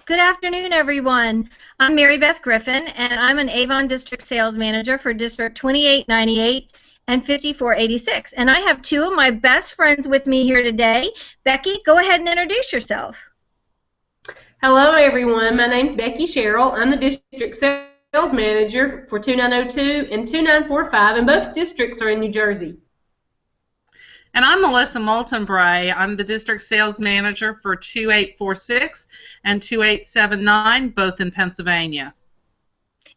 Good afternoon, everyone. I'm Mary Beth Griffin, and I'm an Avon District Sales Manager for District 2898 and 5486. And I have two of my best friends with me here today. Becky, go ahead and introduce yourself. Hello, everyone. My name's Becky Sherrill. I'm the District Sales Manager for 2902 and 2945, and both districts are in New Jersey. And I'm Melissa Moulton Bray. I'm the District Sales Manager for 2846 and 2879, both in Pennsylvania.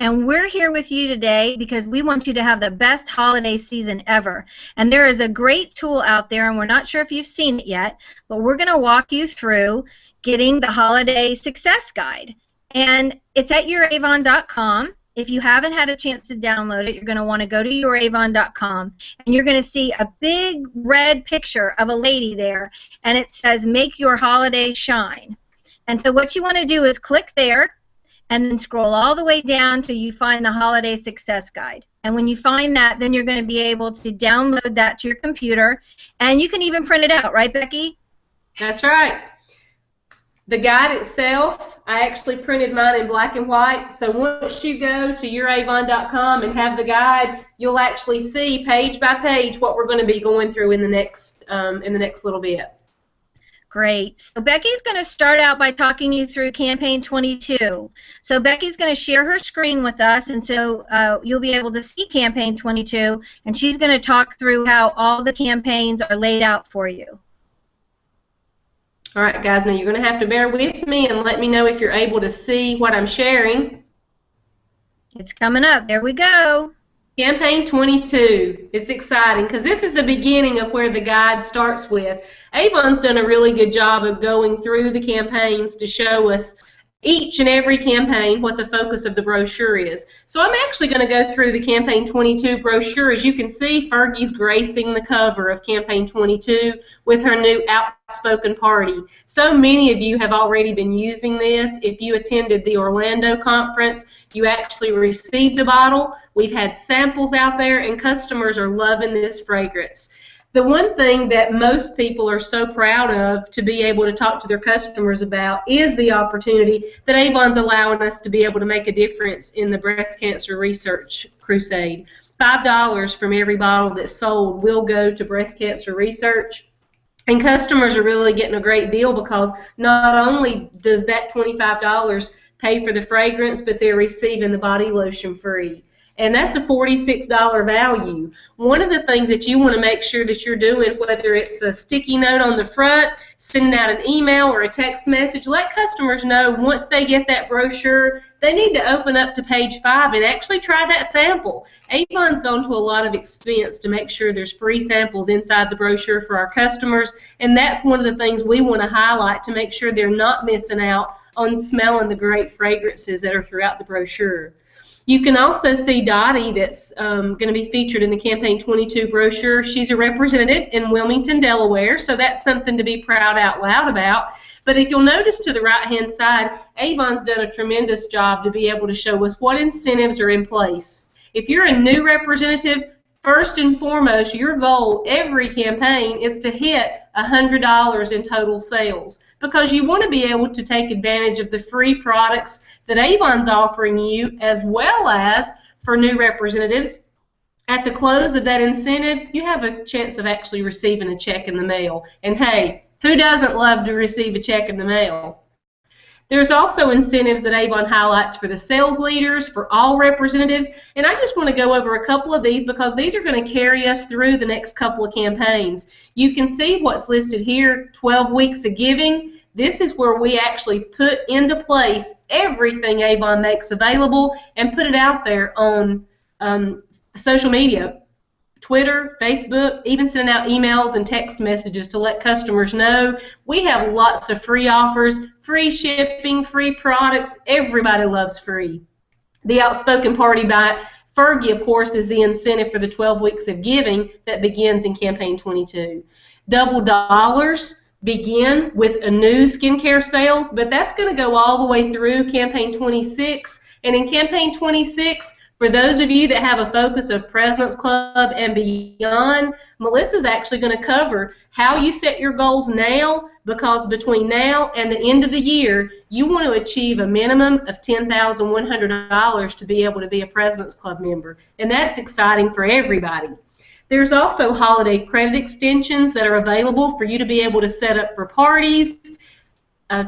And we're here with you today because we want you to have the best holiday season ever. And there is a great tool out there, and we're not sure if you've seen it yet, but we're going to walk you through getting the Holiday Success Guide. And it's at youravon.com. If you haven't had a chance to download it, you're going to want to go to youravon.com, and you're going to see a big red picture of a lady there, and it says, "Make your holiday shine." And so what you want to do is click there, and then scroll all the way down till you find the Holiday Success Guide. And when you find that, then you're going to be able to download that to your computer, and you can even print it out, right, Becky? That's right. The guide itself, I actually printed mine in black and white, so once you go to youravon.com and have the guide, you'll actually see page by page what we're going to be going through in the next little bit. Great. So Becky's going to start out by talking you through Campaign 22. So Becky's going to share her screen with us, and so you'll be able to see Campaign 22, and she's going to talk through how all the campaigns are laid out for you. All right, guys, now you're going to have to bear with me and let me know if you're able to see what I'm sharing. It's coming up. There we go. Campaign 22. It's exciting because this is the beginning of where the guide starts with. Avon's done a really good job of going through the campaigns to show us each and every campaign what the focus of the brochure is. So I'm actually going to go through the Campaign 22 brochure. As you can see, Fergie's gracing the cover of Campaign 22 with her new Outspoken Party. So many of you have already been using this. If you attended the Orlando conference, you actually received a bottle. We've had samples out there, and customers are loving this fragrance. The one thing that most people are so proud of to be able to talk to their customers about is the opportunity that Avon's allowing us to be able to make a difference in the breast cancer research crusade. $5 from every bottle that's sold will go to breast cancer research. And customers are really getting a great deal because not only does that $25 pay for the fragrance, but they're receiving the body lotion free. And that's a $46 value. One of the things that you want to make sure that you're doing, whether it's a sticky note on the front, sending out an email or a text message, let customers know once they get that brochure, they need to open up to page 5 and actually try that sample. Avon's gone to a lot of expense to make sure there's free samples inside the brochure for our customers, and that's one of the things we want to highlight to make sure they're not missing out on smelling the great fragrances that are throughout the brochure. You can also see Dottie that's going to be featured in the Campaign 22 brochure. She's a representative in Wilmington, Delaware, so that's something to be proud out loud about. But if you'll notice to the right-hand side, Avon's done a tremendous job to be able to show us what incentives are in place. If you're a new representative, first and foremost, your goal every campaign is to hit $100 in total sales, because you want to be able to take advantage of the free products that Avon's offering you, as well as for new representatives. At the close of that incentive, you have a chance of actually receiving a check in the mail. And hey, who doesn't love to receive a check in the mail? There's also incentives that Avon highlights for the sales leaders, for all representatives, and I just want to go over a couple of these because these are going to carry us through the next couple of campaigns. You can see what's listed here, 12 weeks of giving. This is where we actually put into place everything Avon makes available and put it out there on social media. Twitter, Facebook, even sending out emails and text messages to let customers know. We have lots of free offers, free shipping, free products. Everybody loves free. The Outspoken Party by Fergie, of course, is the incentive for the 12 weeks of giving that begins in Campaign 22. Double dollars begin with a new skincare sales, but that's going to go all the way through Campaign 26. And in Campaign 26, For those of you that have a focus of President's Club and beyond, Melissa's actually going to cover how you set your goals now, because between now and the end of the year, you want to achieve a minimum of $10,100 to be able to be a President's Club member. And that's exciting for everybody. There's also holiday credit extensions that are available for you to be able to set up for parties,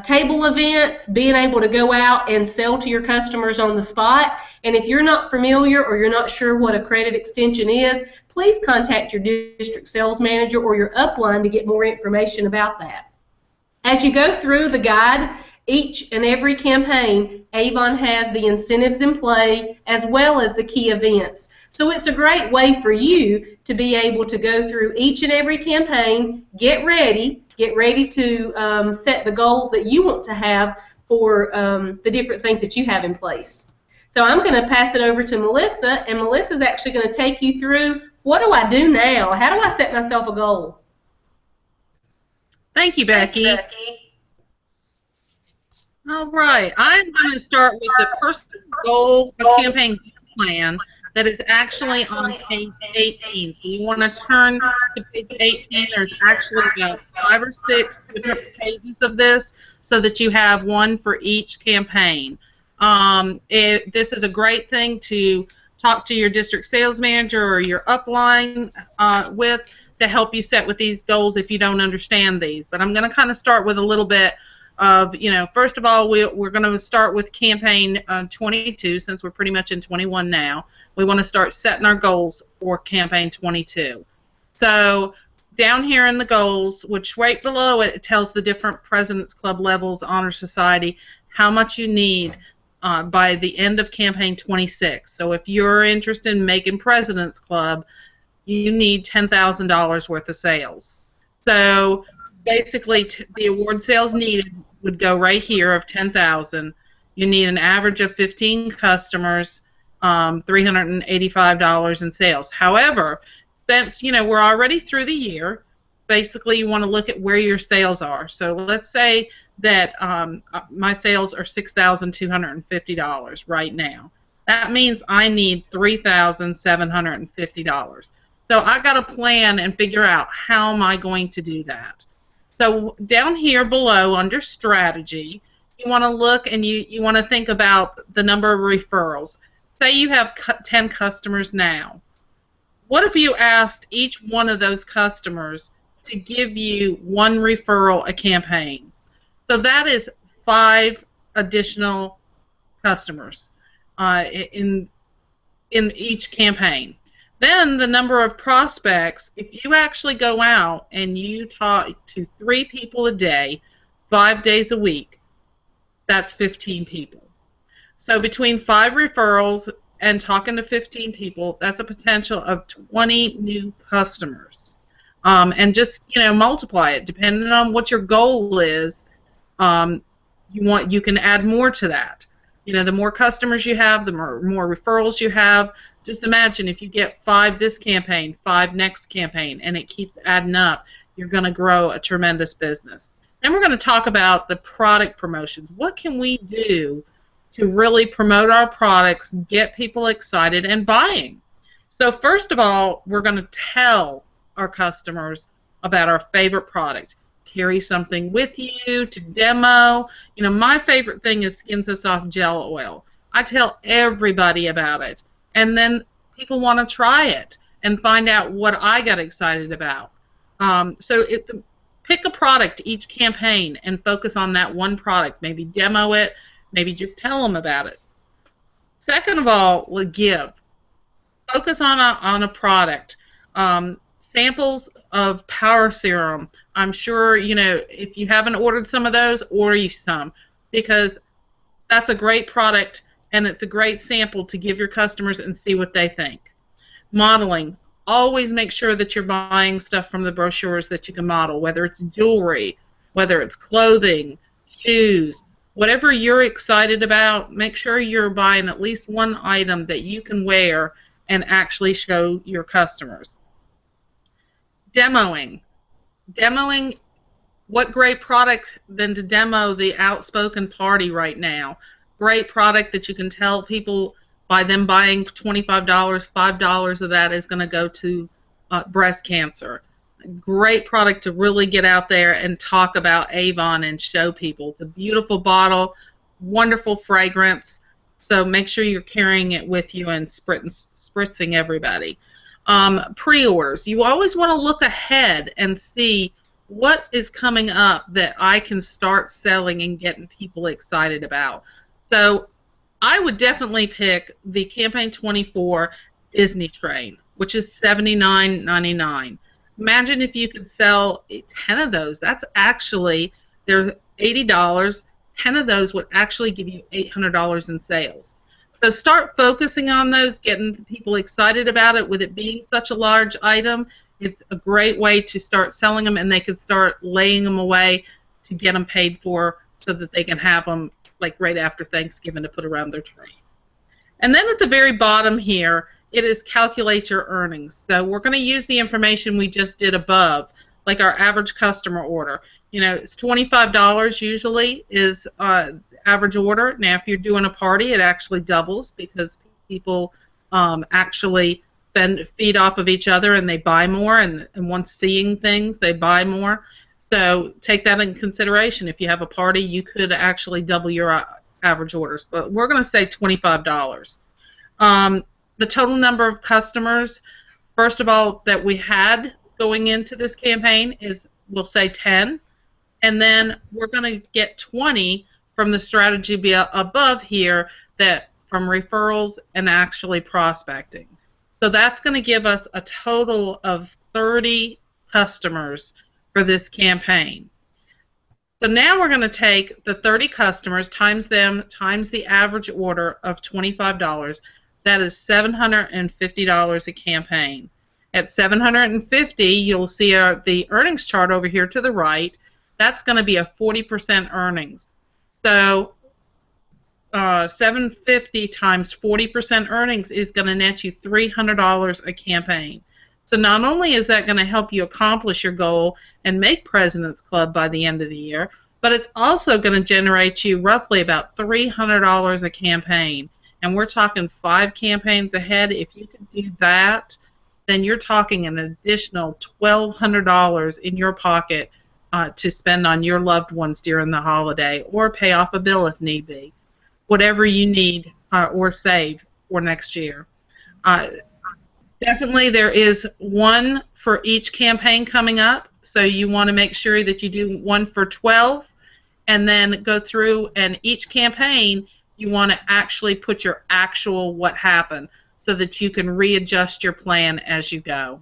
table events, being able to go out and sell to your customers on the spot. And if you're not familiar or you're not sure what a credit extension is, please contact your district sales manager or your upline to get more information about that. As you go through the guide, each and every campaign, Avon has the incentives in play as well as the key events. So it's a great way for you to be able to go through each and every campaign, get ready to set the goals that you want to have for the different things that you have in place. So I'm going to pass it over to Melissa, and Melissa's actually going to take you through, what do I do now? How do I set myself a goal? Thank you, Becky. All right, I'm going to start with the personal goal campaign plan that is actually on page 18. So you want to turn to page 18. There's actually about 5 or 6 different pages of this so that you have one for each campaign. This is a great thing to talk to your district sales manager or your upline with to help you set with these goals if you don't understand these. But I'm going to kind of start with a little bit of, first of all, we're going to start with campaign 22, since we're pretty much in 21 now. We want to start setting our goals for campaign 22. So down here in the goals, which right below it, it tells the different President's Club levels, Honor Society, how much you need by the end of campaign 26. So if you're interested in making President's Club, you need $10,000 worth of sales. So basically, the award sales needed would go right here of 10,000. You need an average of 15 customers, $385 in sales. However, since we're already through the year, basically you want to look at where your sales are. So let's say that my sales are $6,250 right now. That means I need $3,750. So I got to plan and figure out how am I going to do that. So down here below under strategy, you want to look and you want to think about the number of referrals. Say you have 10 customers now. What if you asked each one of those customers to give you 1 referral a campaign? So that is 5 additional customers in each campaign. Then the number of prospects, if you actually go out and you talk to 3 people a day, 5 days a week, that's 15 people. So between 5 referrals and talking to 15 people, that's a potential of 20 new customers. And just multiply it depending on what your goal is. You can add more to that. The more customers you have, the more referrals you have. Just imagine if you get 5 this campaign, 5 next campaign, and it keeps adding up, you're going to grow a tremendous business. Then we're going to talk about the product promotions. What can we do to really promote our products, get people excited and buying? So first of all, we're going to tell our customers about our favorite product. Carry something with you to demo. My favorite thing is Skin So Soft Gel Oil. I tell everybody about it. And then people want to try it and find out what I got excited about. Pick a product each campaign and focus on that one product. Maybe demo it. Maybe just tell them about it. Second of all, give. Focus on a product. Samples of Power Serum. I'm sure, if you haven't ordered some of those, order you some, because that's a great product and it's a great sample to give your customers and see what they think. Modeling. Always make sure that you're buying stuff from the brochures that you can model, whether it's jewelry, whether it's clothing, shoes, whatever you're excited about, make sure you're buying at least one item that you can wear and actually show your customers. Demoing. What great product than to demo the Outspoken Party right now. Great product that you can tell people By them buying $25, $5 of that is going to go to breast cancer. Great product to really get out there and talk about Avon and show people. It's a beautiful bottle, wonderful fragrance, so make sure you're carrying it with you and spritzing everybody. Pre-orders. You always want to look ahead and see what is coming up that I can start selling and getting people excited about. So I would definitely pick the Campaign 24 Disney Train, which is $79.99. Imagine if you could sell 10 of those. That's actually, they're $80. 10 of those would actually give you $800 in sales. So start focusing on those, getting people excited about it. With it being such a large item, it's a great way to start selling them, and they could start laying them away to get them paid for so that they can have them like right after Thanksgiving to put around their tree. And then at the very bottom here, it is calculate your earnings. So we're going to use the information we just did above, like our average customer order. You know, it's $25 usually is average order. Now, if you're doing a party, it actually doubles because people actually feed off of each other and they buy more, and once seeing things, they buy more. So take that in consideration. If you have a party, you could actually double your average orders. But we're going to say $25. The total number of customers, first of all, that we had going into this campaign is, we'll say 10. And then we're going to get 20 from the strategy above here, that from referrals and actually prospecting. So that's going to give us a total of 30 customers for this campaign. So now we're going to take the 30 customers times them times the average order of $25. That is $750 a campaign. At $750, you'll see the earnings chart over here to the right. That's going to be a 40% earnings. So $750 times 40% earnings is going to net you $300 a campaign. So not only is that going to help you accomplish your goal and make President's Club by the end of the year, but it's also going to generate you roughly about $300 a campaign. And we're talking 5 campaigns ahead. If you can do that, then you're talking an additional $1,200 in your pocket to spend on your loved ones during the holiday, or pay off a bill if need be. Whatever you need or save for next year. Definitely there is one for each campaign coming up, so you want to make sure that you do one for 12 and then go through, and each campaign you want to actually put your actual what happened so that you can readjust your plan as you go.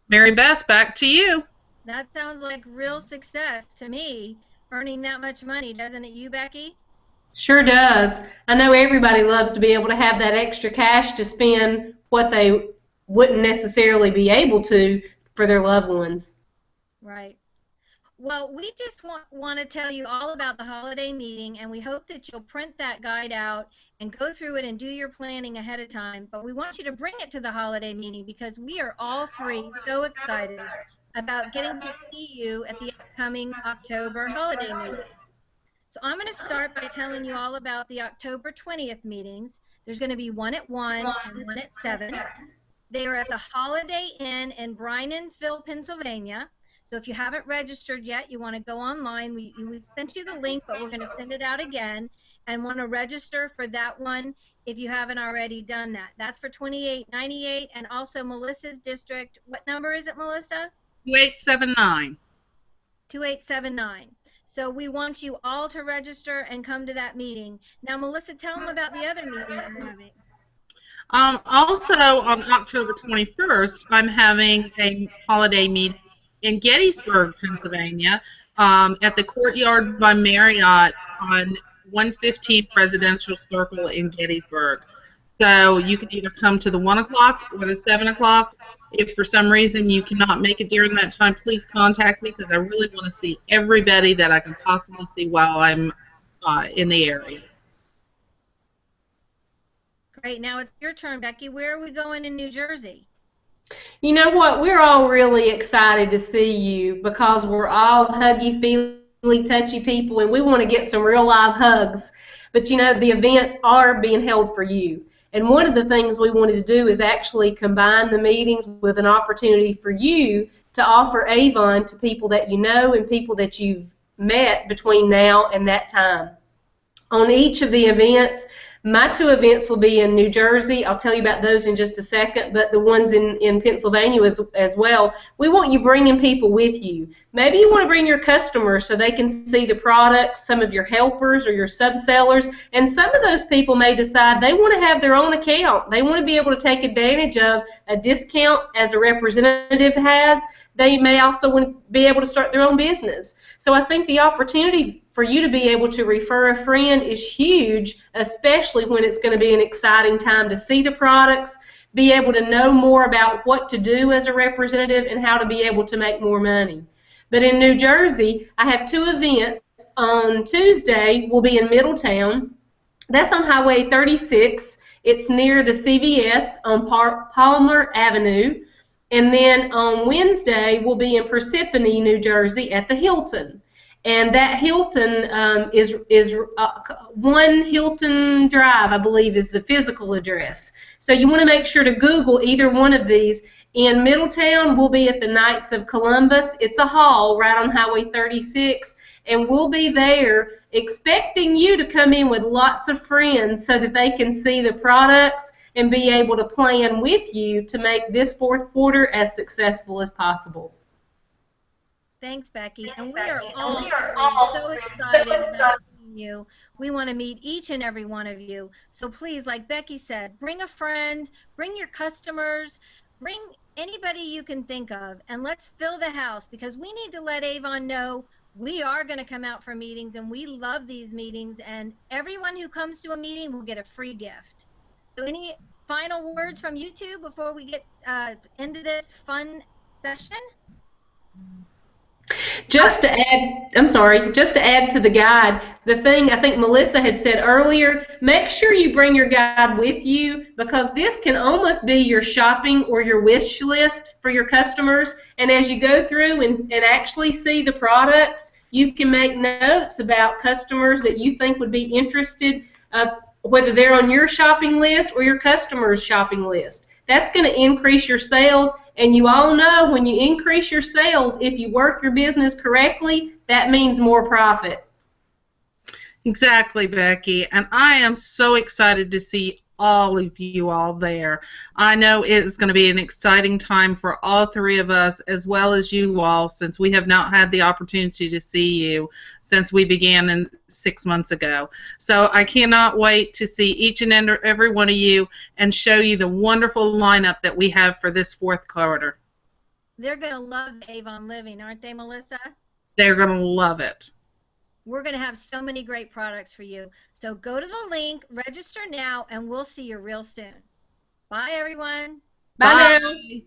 Mary Beth, back to you. That sounds like real success to me, earning that much money, doesn't it, you, Becky? Sure does. I know everybody loves to be able to have that extra cash to spend what they wouldn't necessarily be able to for their loved ones. Right. Well, we just want to tell you all about the holiday meeting, and we hope that you'll print that guide out and go through it and do your planning ahead of time. But we want you to bring it to the holiday meeting because we are all three so excited about getting to see you at the upcoming October holiday meeting. So I'm going to start by telling you all about the October 20th meetings. There's going to be one at 1 and one at 7. They are at the Holiday Inn in Bryanonsville, Pennsylvania. So if you haven't registered yet, you want to go online. We've sent you the link, but we're going to send it out again, and want to register for that one if you haven't already done that. That's for $28.98, and also Melissa's district. What number is it, Melissa? 2879. 2879. So we want you all to register and come to that meeting. Now, Melissa, tell them about the other meeting you're having. Also, on October 21st, I'm having a holiday meeting in Gettysburg, Pennsylvania, at the Courtyard by Marriott on 115 Presidential Circle in Gettysburg. So you can either come to the 1 o'clock or the 7 o'clock. If for some reason you cannot make it during that time, please contact me because I really want to see everybody that I can possibly see while I'm in the area. Great. Now it's your turn, Becky. Where are we going in New Jersey? You know what? We're all really excited to see you because we're all huggy-feely touchy people, and we want to get some real live hugs. But you know, the events are being held for you. And one of the things we wanted to do is actually combine the meetings with an opportunity for you to offer Avon to people that you know and people that you've met between now and that time. On each of the events, my 2 events will be in New Jersey. I'll tell you about those in just a second, but the ones in Pennsylvania as well, we want you bringing people with you. Maybe you want to bring your customers so they can see the products, some of your helpers or your sub-sellers, and some of those people may decide they want to have their own account. They want to be able to take advantage of a discount as a representative has. They may also want to be able to start their own business. So I think the opportunity for you to be able to refer a friend is huge, especially when it's going to be an exciting time to see the products, be able to know more about what to do as a representative, and how to be able to make more money. But in New Jersey, I have 2 events. On Tuesday, we'll be in Middletown. That's on Highway 36. It's near the CVS on Palmer Avenue. And then on Wednesday, we'll be in Parsippany, New Jersey at the Hilton. And that Hilton is 1 Hilton Drive, I believe, is the physical address. So you want to make sure to Google either one of these. In Middletown, we'll be at the Knights of Columbus. It's a hall right on Highway 36, and we'll be there expecting you to come in with lots of friends so that they can see the products and be able to plan with you to make this 4th quarter as successful as possible. Thanks, Becky. And we are all so excited about seeing you. We want to meet each and every one of you. So please, like Becky said, bring a friend, bring your customers, bring anybody you can think of, and let's fill the house, because we need to let Avon know we are going to come out for meetings, and we love these meetings, and everyone who comes to a meeting will get a free gift. So any final words from you two before we get into this fun session? Just to add to the guide, the thing I think Melissa had said earlier, make sure you bring your guide with you, because this can almost be your shopping or your wish list for your customers. And as you go through and actually see the products, you can make notes about customers that you think would be interested, whether they're on your shopping list or your customer's shopping list. That's going to increase your sales, and you all know when you increase your sales, if you work your business correctly, that means more profit. Exactly, Becky, and I am so excited to see all of you all there. I know it's going to be an exciting time for all 3 of us, as well as you all, since we have not had the opportunity to see you since we began 6 months ago. So I cannot wait to see each and every one of you and show you the wonderful lineup that we have for this 4th quarter. They're going to love Avon Living, aren't they, Melissa? They're going to love it. We're going to have so many great products for you. So go to the link, register now, and we'll see you real soon. Bye, everyone. Bye. Bye.